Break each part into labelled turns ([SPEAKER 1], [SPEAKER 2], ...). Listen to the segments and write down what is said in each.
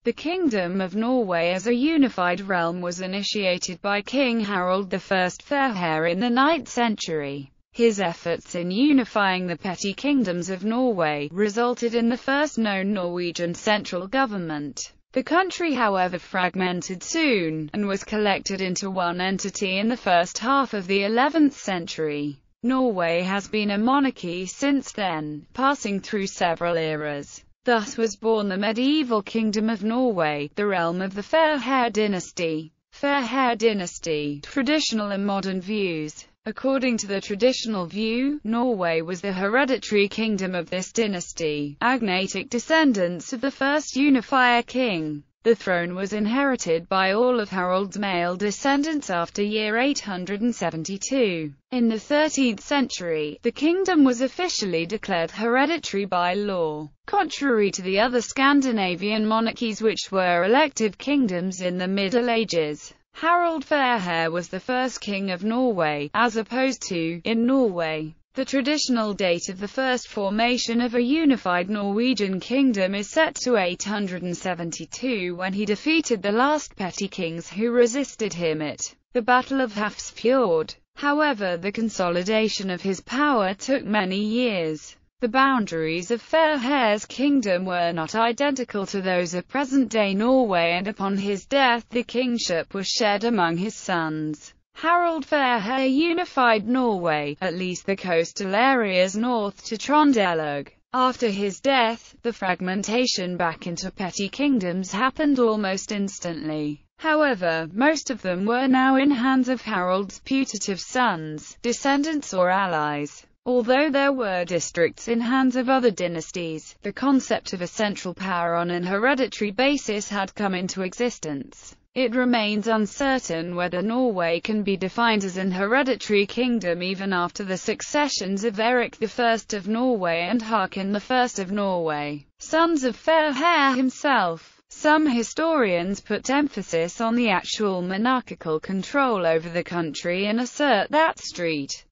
[SPEAKER 1] The Kingdom of Norway as a unified realm was initiated by King Harald I Fairhair in the 9th century. His efforts in unifying the petty kingdoms of Norway resulted in the first known Norwegian central government. The country, however, fragmented soon, and was collected into one entity in the first half of the 11th century. Norway has been a monarchy since then, passing through several eras. Thus was born the medieval Kingdom of Norway, the realm of the Fairhair dynasty. Fairhair dynasty, traditional and modern views. According to the traditional view, Norway was the hereditary kingdom of this dynasty, agnatic descendants of the first unifier king. The throne was inherited by all of Harald's male descendants after year 872. In the 13th century, the kingdom was officially declared hereditary by law. Contrary to the other Scandinavian monarchies which were elective kingdoms in the Middle Ages, Harald Fairhair was the first king of Norway, as opposed to, in Norway. The traditional date of the first formation of a unified Norwegian kingdom is set to 872, when he defeated the last petty kings who resisted him at the Battle of Hafrsfjord. However, the consolidation of his power took many years. The boundaries of Fairhair's kingdom were not identical to those of present-day Norway, and upon his death the kingship was shared among his sons. Harald Fairhair unified Norway, at least the coastal areas north to Trøndelag. After his death, the fragmentation back into petty kingdoms happened almost instantly. However, most of them were now in hands of Harald's putative sons, descendants or allies. Although there were districts in hands of other dynasties, the concept of a central power on an hereditary basis had come into existence. It remains uncertain whether Norway can be defined as an hereditary kingdom even after the successions of Erik I of Norway and Haakon I of Norway, sons of Fairhair himself. Some historians put emphasis on the actual monarchical control over the country and assert that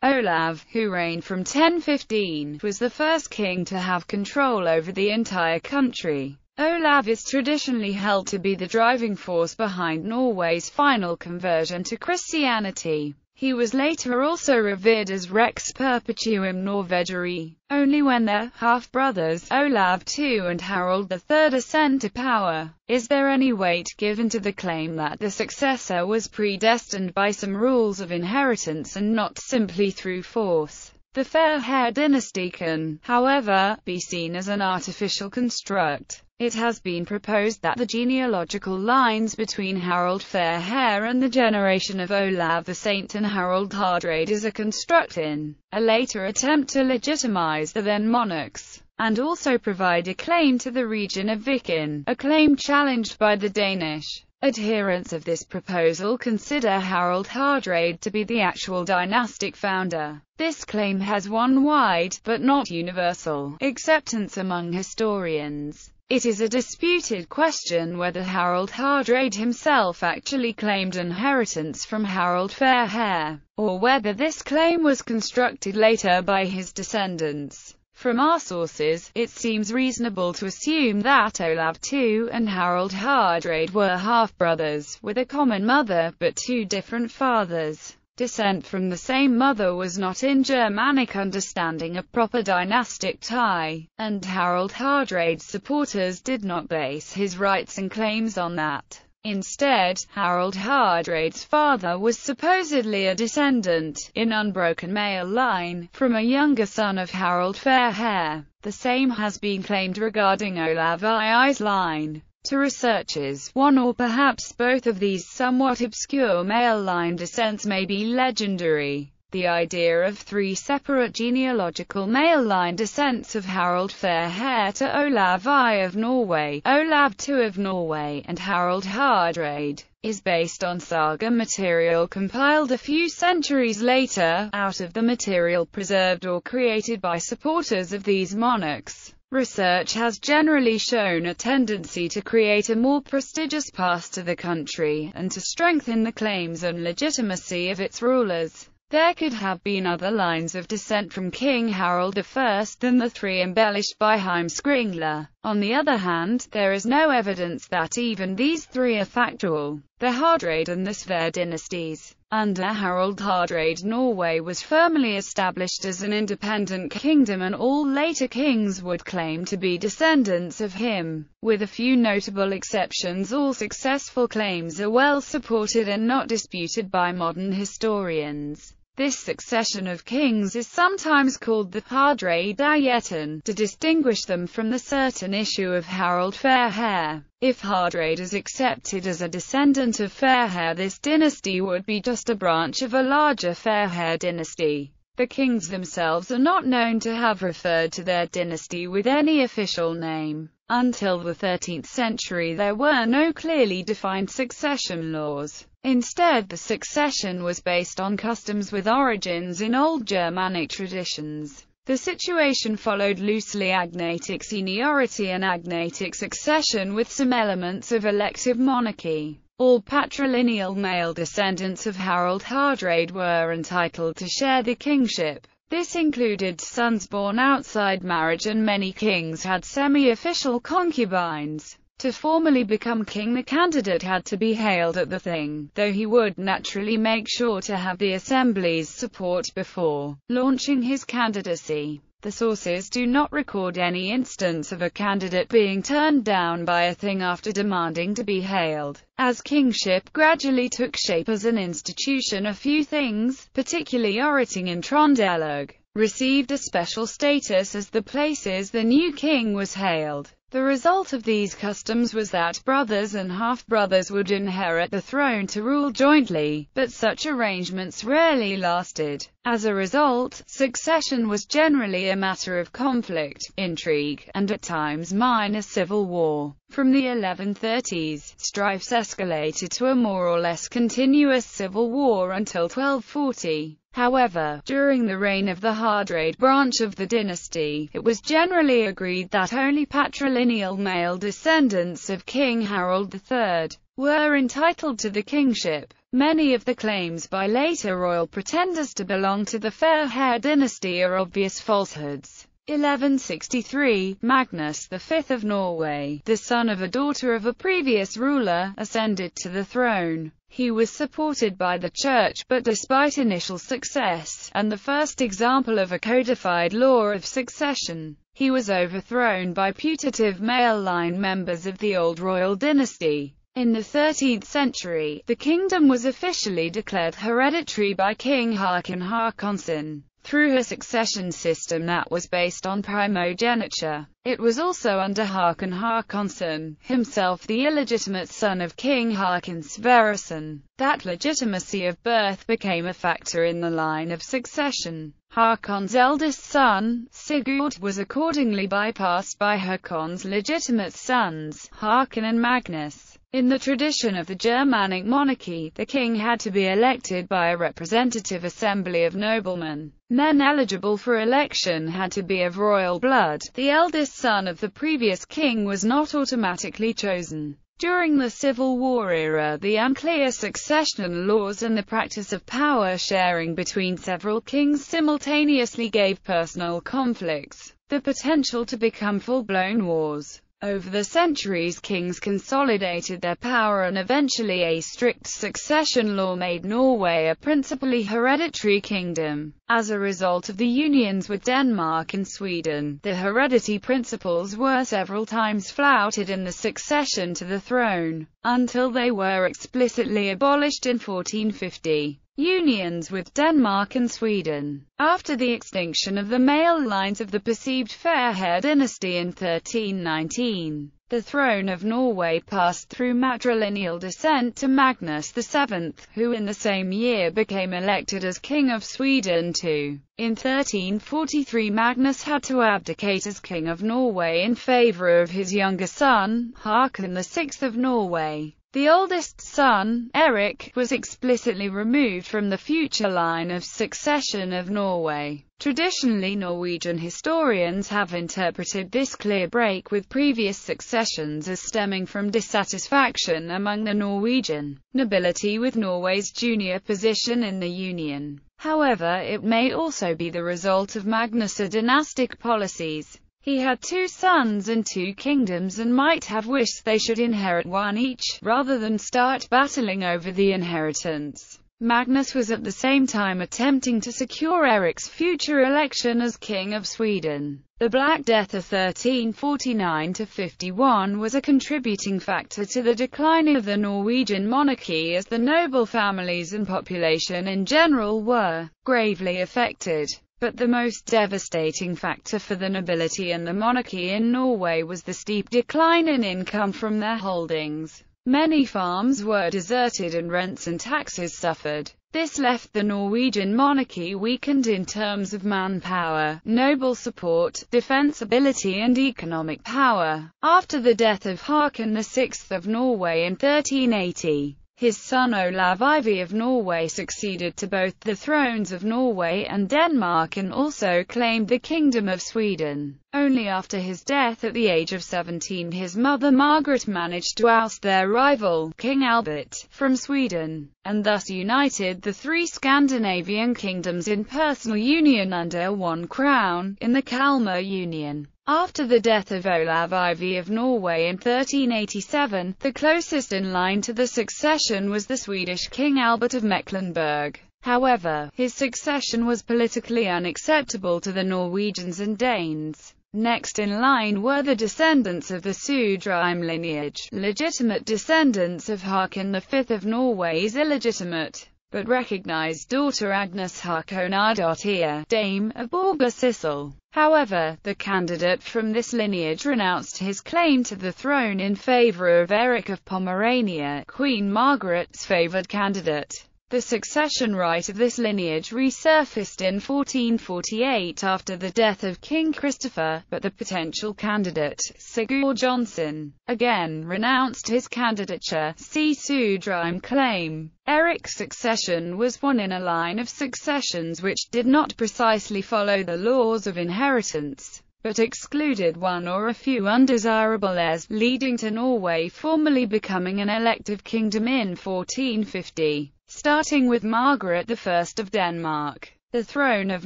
[SPEAKER 1] Olav, who reigned from 1015, was the first king to have control over the entire country. Olav is traditionally held to be the driving force behind Norway's final conversion to Christianity. He was later also revered as Rex Perpetuum Norvegiae. Only when their half-brothers, Olav II and Harald III, ascend to power, is there any weight given to the claim that the successor was predestined by some rules of inheritance and not simply through force. The Fairhair dynasty can, however, be seen as an artificial construct. It has been proposed that the genealogical lines between Harald Fairhair and the generation of Olav the Saint and Harald Hardrade is a construct in a later attempt to legitimize the then monarchs, and also provide a claim to the region of Viken, a claim challenged by the Danish. Adherents of this proposal consider Harald Hardrade to be the actual dynastic founder. This claim has won wide, but not universal, acceptance among historians. It is a disputed question whether Harald Hardrade himself actually claimed inheritance from Harald Fairhair, or whether this claim was constructed later by his descendants. From our sources, it seems reasonable to assume that Olav II and Harald Hardrade were half-brothers, with a common mother, but two different fathers. Descent from the same mother was not in Germanic understanding a proper dynastic tie, and Harald Hardrade's supporters did not base his rights and claims on that. Instead, Harald Hardrade's father was supposedly a descendant, in unbroken male line, from a younger son of Harald Fairhair. The same has been claimed regarding Olav II's line. To researchers, one or perhaps both of these somewhat obscure male line descents may be legendary. The idea of three separate genealogical male line descents of Harald Fairhair to Olav I of Norway, Olav II of Norway, and Harald Hardrade is based on saga material compiled a few centuries later, out of the material preserved or created by supporters of these monarchs. Research has generally shown a tendency to create a more prestigious past to the country, and to strengthen the claims and legitimacy of its rulers. There could have been other lines of descent from King Harald I than the three embellished by Heimskringla. On the other hand, there is no evidence that even these three are factual. The Hardrade and the Sverre dynasties. Under Harald Hardrade, Norway was firmly established as an independent kingdom, and all later kings would claim to be descendants of him. With a few notable exceptions, all successful claims are well supported and not disputed by modern historians. This succession of kings is sometimes called the Hardrade to distinguish them from the certain issue of Harald Fairhair. If Hardrade is accepted as a descendant of Fairhair, this dynasty would be just a branch of a larger Fairhair dynasty. The kings themselves are not known to have referred to their dynasty with any official name. Until the 13th century there were no clearly defined succession laws. Instead, the succession was based on customs with origins in old Germanic traditions. The situation followed loosely agnatic seniority and agnatic succession with some elements of elective monarchy. All patrilineal male descendants of Harald Hardrade were entitled to share the kingship. This included sons born outside marriage, and many kings had semi-official concubines. To formally become king, the candidate had to be hailed at the thing, though he would naturally make sure to have the assembly's support before launching his candidacy. The sources do not record any instance of a candidate being turned down by a thing after demanding to be hailed. As kingship gradually took shape as an institution, a few things, particularly Orting and Trondelag, received a special status as the places the new king was hailed. The result of these customs was that brothers and half-brothers would inherit the throne to rule jointly, but such arrangements rarely lasted. As a result, succession was generally a matter of conflict, intrigue, and at times minor civil war. From the 1130s, strifes escalated to a more or less continuous civil war until 1240. However, during the reign of the Hardrade branch of the dynasty, it was generally agreed that only patrilineal male descendants of King Harald III were entitled to the kingship. Many of the claims by later royal pretenders to belong to the Fairhair dynasty are obvious falsehoods. 1163, Magnus V of Norway, the son of a daughter of a previous ruler, ascended to the throne. He was supported by the church, but despite initial success, and the first example of a codified law of succession, he was overthrown by putative male line members of the old royal dynasty. In the 13th century, the kingdom was officially declared hereditary by King Håkon Håkonsson. Through a succession system that was based on primogeniture. It was also under Håkon Håkonsson, himself the illegitimate son of King Håkon Sverresson, that legitimacy of birth became a factor in the line of succession. Håkon's eldest son, Sigurd, was accordingly bypassed by Håkon's legitimate sons, Håkon and Magnus. In the tradition of the Germanic monarchy, the king had to be elected by a representative assembly of noblemen. Men eligible for election had to be of royal blood. The eldest son of the previous king was not automatically chosen. During the Civil War era, the unclear succession laws and the practice of power sharing between several kings simultaneously gave personal conflicts the potential to become full-blown wars. Over the centuries, kings consolidated their power, and eventually a strict succession law made Norway a principally hereditary kingdom. As a result of the unions with Denmark and Sweden, the heredity principles were several times flouted in the succession to the throne, until they were explicitly abolished in 1450. Unions with Denmark and Sweden. After the extinction of the male lines of the perceived Fairhair dynasty in 1319, the throne of Norway passed through matrilineal descent to Magnus VII, who in the same year became elected as King of Sweden too. In 1343 Magnus had to abdicate as King of Norway in favour of his younger son, Håkon VI of Norway. The oldest son, Erik, was explicitly removed from the future line of succession of Norway. Traditionally, Norwegian historians have interpreted this clear break with previous successions as stemming from dissatisfaction among the Norwegian nobility with Norway's junior position in the Union. However, it may also be the result of Magnus' dynastic policies. He had 2 sons and 2 kingdoms and might have wished they should inherit one each, rather than start battling over the inheritance. Magnus was at the same time attempting to secure Erik's future election as King of Sweden. The Black Death of 1349–51 was a contributing factor to the decline of the Norwegian monarchy, as the noble families and population in general were gravely affected. But the most devastating factor for the nobility and the monarchy in Norway was the steep decline in income from their holdings. Many farms were deserted and rents and taxes suffered. This left the Norwegian monarchy weakened in terms of manpower, noble support, defensibility and economic power. After the death of Håkon VI of Norway in 1380, his son Olav IV of Norway succeeded to both the thrones of Norway and Denmark and also claimed the Kingdom of Sweden. Only after his death at the age of 17 his mother Margaret managed to oust their rival, King Albert, from Sweden, and thus united the 3 Scandinavian kingdoms in personal union under one crown, in the Kalmar Union. After the death of Olav IV of Norway in 1387, the closest in line to the succession was the Swedish King Albert of Mecklenburg. However, his succession was politically unacceptable to the Norwegians and Danes. Next in line were the descendants of the Sudheim lineage, legitimate descendants of Håkon V of Norway's illegitimate but recognized daughter Agnes Håkonardottir, Dame of Borgosissel. However, the candidate from this lineage renounced his claim to the throne in favor of Erik of Pomerania, Queen Margaret's favored candidate. The succession right of this lineage resurfaced in 1448 after the death of King Christopher, but the potential candidate, Sigurd Jonsson, again renounced his candidature. See Sudheim claim. Erik's succession was one in a line of successions which did not precisely follow the laws of inheritance, but excluded one or a few undesirable heirs, leading to Norway formally becoming an elective kingdom in 1450. Starting with Margaret I of Denmark, the throne of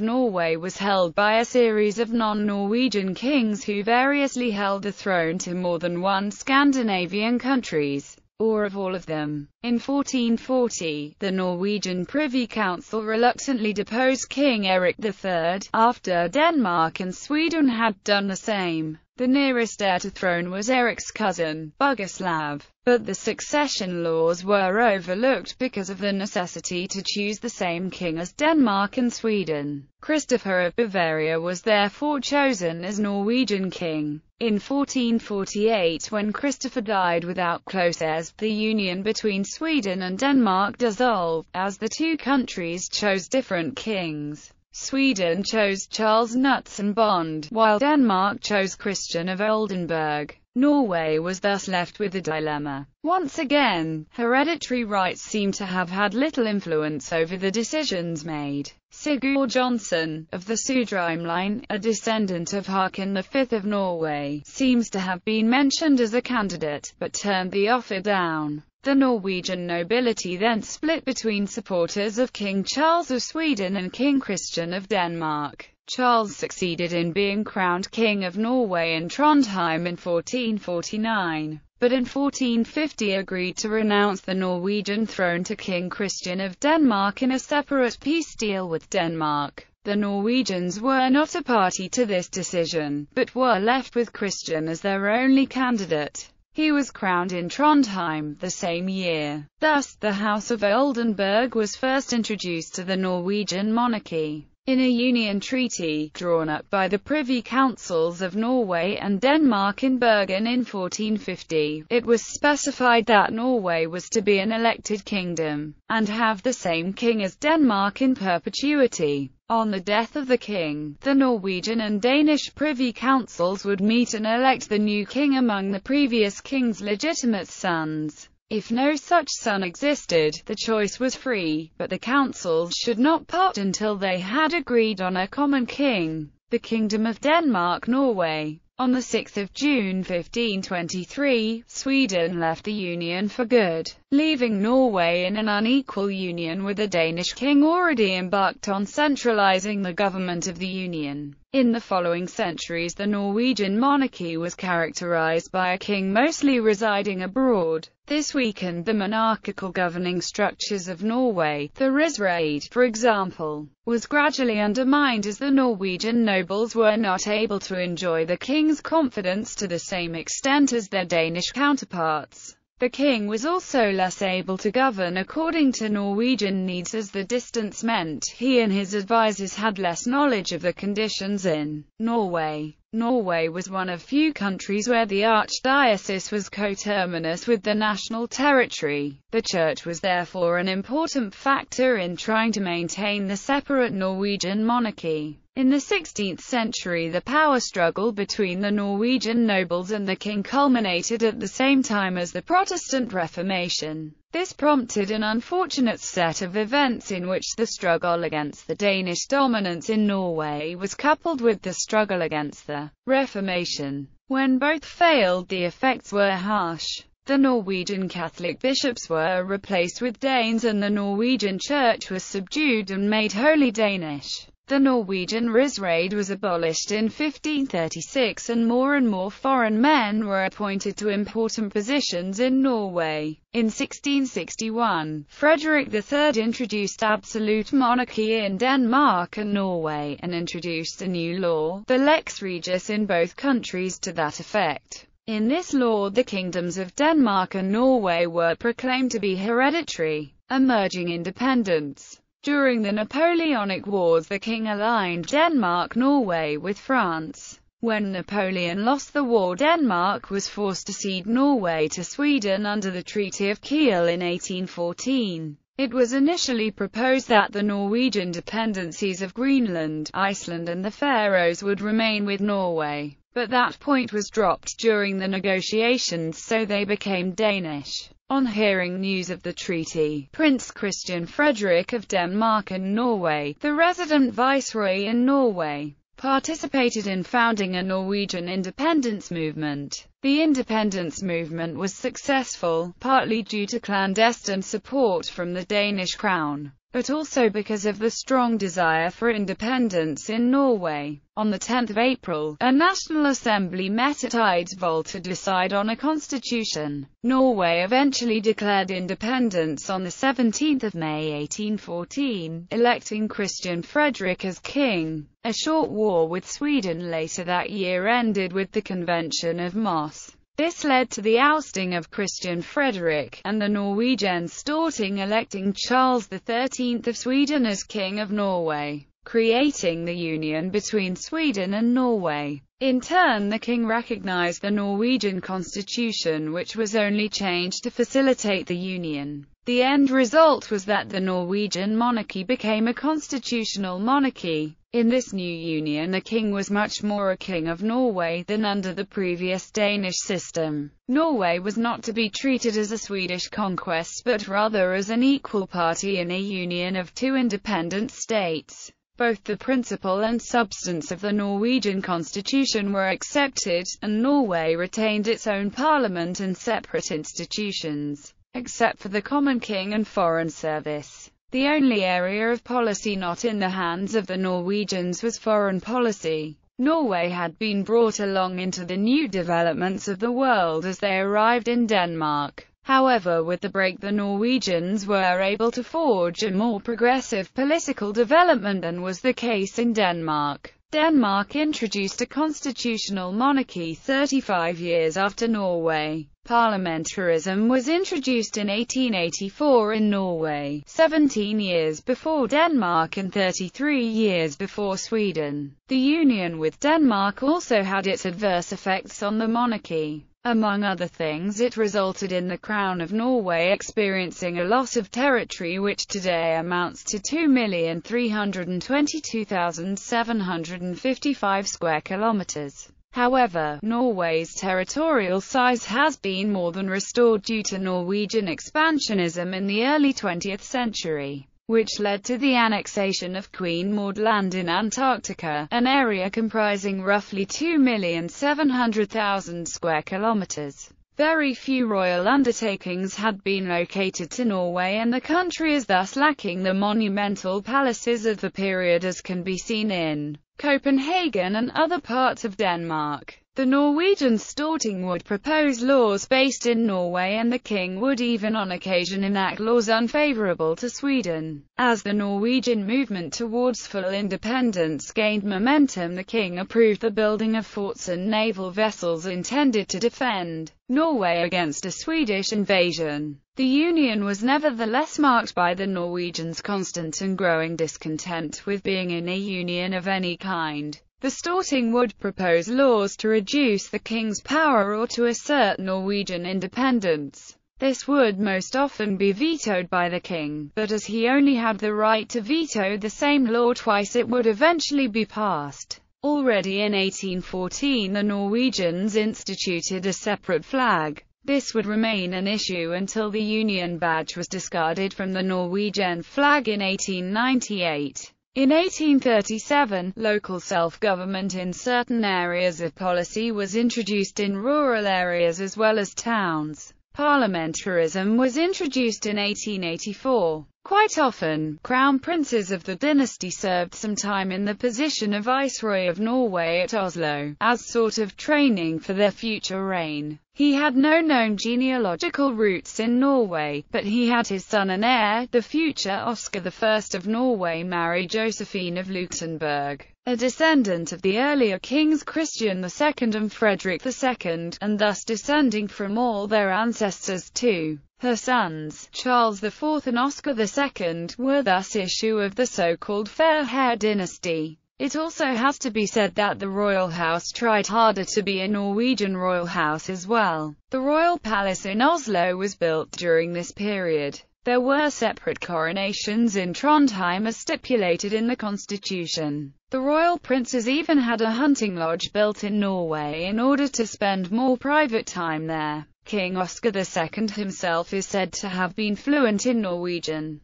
[SPEAKER 1] Norway was held by a series of non-Norwegian kings who variously held the throne to more than one Scandinavian countries, or of all of them. In 1440, the Norwegian Privy Council reluctantly deposed King Erik III, after Denmark and Sweden had done the same. The nearest heir to throne was Erik's cousin, Boguslav, but the succession laws were overlooked because of the necessity to choose the same king as Denmark and Sweden. Christopher of Bavaria was therefore chosen as Norwegian king. In 1448, when Christopher died without close heirs, the union between Sweden and Denmark dissolved, as the 2 countries chose different kings. Sweden chose Charles Knutsson Bond, while Denmark chose Christian of Oldenburg. Norway was thus left with a dilemma. Once again, hereditary rights seem to have had little influence over the decisions made. Sigurd Jonsson, of the Sudheim line, a descendant of Håkon V of Norway, seems to have been mentioned as a candidate, but turned the offer down. The Norwegian nobility then split between supporters of King Charles of Sweden and King Christian of Denmark. Charles succeeded in being crowned King of Norway in Trondheim in 1449, but in 1450 agreed to renounce the Norwegian throne to King Christian of Denmark in a separate peace deal with Denmark. The Norwegians were not a party to this decision, but were left with Christian as their only candidate. He was crowned in Trondheim the same year. Thus, the House of Oldenburg was first introduced to the Norwegian monarchy. In a union treaty, drawn up by the Privy Councils of Norway and Denmark in Bergen in 1450, it was specified that Norway was to be an elected kingdom, and have the same king as Denmark in perpetuity. On the death of the king, the Norwegian and Danish Privy Councils would meet and elect the new king among the previous king's legitimate sons. If no such son existed, the choice was free, but the councils should not part until they had agreed on a common king. The Kingdom of Denmark-Norway. On 6 June 1523, Sweden left the Union for good, leaving Norway in an unequal union with the Danish king already embarked on centralizing the government of the Union. In the following centuries, the Norwegian monarchy was characterized by a king mostly residing abroad. This weakened the monarchical governing structures of Norway. The riksråd, for example, was gradually undermined as the Norwegian nobles were not able to enjoy the king's confidence to the same extent as their Danish counterparts. The king was also less able to govern according to Norwegian needs as the distance meant he and his advisers had less knowledge of the conditions in Norway. Norway was one of few countries where the archdiocese was coterminous with the national territory. The church was therefore an important factor in trying to maintain the separate Norwegian monarchy. In the 16th century, the power struggle between the Norwegian nobles and the king culminated at the same time as the Protestant Reformation. This prompted an unfortunate set of events in which the struggle against the Danish dominance in Norway was coupled with the struggle against the Reformation. When both failed, the effects were harsh. The Norwegian Catholic bishops were replaced with Danes and the Norwegian church was subdued and made wholly Danish. The Norwegian riksråd was abolished in 1536 and more foreign men were appointed to important positions in Norway. In 1661, Frederick III introduced absolute monarchy in Denmark and Norway, and introduced a new law, the Lex Regis, in both countries to that effect. In this law, the kingdoms of Denmark and Norway were proclaimed to be hereditary, emerging independents. During the Napoleonic Wars, the king aligned Denmark-Norway with France. When Napoleon lost the war, Denmark was forced to cede Norway to Sweden under the Treaty of Kiel in 1814. It was initially proposed that the Norwegian dependencies of Greenland, Iceland and the Faroes would remain with Norway, but that point was dropped during the negotiations, so they became Danish. On hearing news of the treaty, Prince Christian Frederick of Denmark and Norway, the resident viceroy in Norway, participated in founding a Norwegian independence movement. The independence movement was successful, partly due to clandestine support from the Danish crown, but also because of the strong desire for independence in Norway. On 10 April, a National Assembly met at Eidsvoll to decide on a constitution. Norway eventually declared independence on 17 May 1814, electing Christian Frederick as king. A short war with Sweden later that year ended with the Convention of Moss. This led to the ousting of Christian Frederick, and the Norwegian Storting electing Charles XIII of Sweden as King of Norway, creating the union between Sweden and Norway. In turn, the king recognized the Norwegian constitution, which was only changed to facilitate the union. The end result was that the Norwegian monarchy became a constitutional monarchy. In this new union, the king was much more a king of Norway than under the previous Danish system. Norway was not to be treated as a Swedish conquest, but rather as an equal party in a union of two independent states. Both the principle and substance of the Norwegian constitution were accepted, and Norway retained its own parliament and separate institutions, except for the common king and foreign service. The only area of policy not in the hands of the Norwegians was foreign policy. Norway had been brought along into the new developments of the world as they arrived in Denmark. However, with the break, the Norwegians were able to forge a more progressive political development than was the case in Denmark. Denmark introduced a constitutional monarchy 35 years after Norway. Parliamentarism was introduced in 1884 in Norway, 17 years before Denmark and 33 years before Sweden. The union with Denmark also had its adverse effects on the monarchy. Among other things, it resulted in the Crown of Norway experiencing a loss of territory which today amounts to 2,322,755 square kilometers. However, Norway's territorial size has been more than restored due to Norwegian expansionism in the early 20th century, which led to the annexation of Queen Maud Land in Antarctica, an area comprising roughly 2,700,000 square kilometers. Very few royal undertakings had been located to Norway, and the country is thus lacking the monumental palaces of the period as can be seen in Copenhagen and other parts of Denmark. The Norwegian Storting would propose laws based in Norway, and the king would even on occasion enact laws unfavorable to Sweden. As the Norwegian movement towards full independence gained momentum, the king approved the building of forts and naval vessels intended to defend Norway against a Swedish invasion. The union was nevertheless marked by the Norwegians' constant and growing discontent with being in a union of any kind. The Storting would propose laws to reduce the king's power or to assert Norwegian independence. This would most often be vetoed by the king, but as he only had the right to veto the same law twice, it would eventually be passed. Already in 1814 the Norwegians instituted a separate flag. This would remain an issue until the Union badge was discarded from the Norwegian flag in 1898. In 1837, local self-government in certain areas of policy was introduced in rural areas as well as towns. Parliamentarism was introduced in 1884. Quite often, crown princes of the dynasty served some time in the position of Viceroy of Norway at Oslo, as sort of training for their future reign. He had no known genealogical roots in Norway, but he had his son and heir, the future Oscar I of Norway, marry Josephine of Luxembourg, a descendant of the earlier kings Christian II and Frederick II, and thus descending from all their ancestors too. Her sons, Charles IV and Oscar II, were thus issue of the so-called Fairhair dynasty. It also has to be said that the royal house tried harder to be a Norwegian royal house as well. The royal palace in Oslo was built during this period. There were separate coronations in Trondheim as stipulated in the constitution. The royal princes even had a hunting lodge built in Norway in order to spend more private time there. King Oscar II himself is said to have been fluent in Norwegian.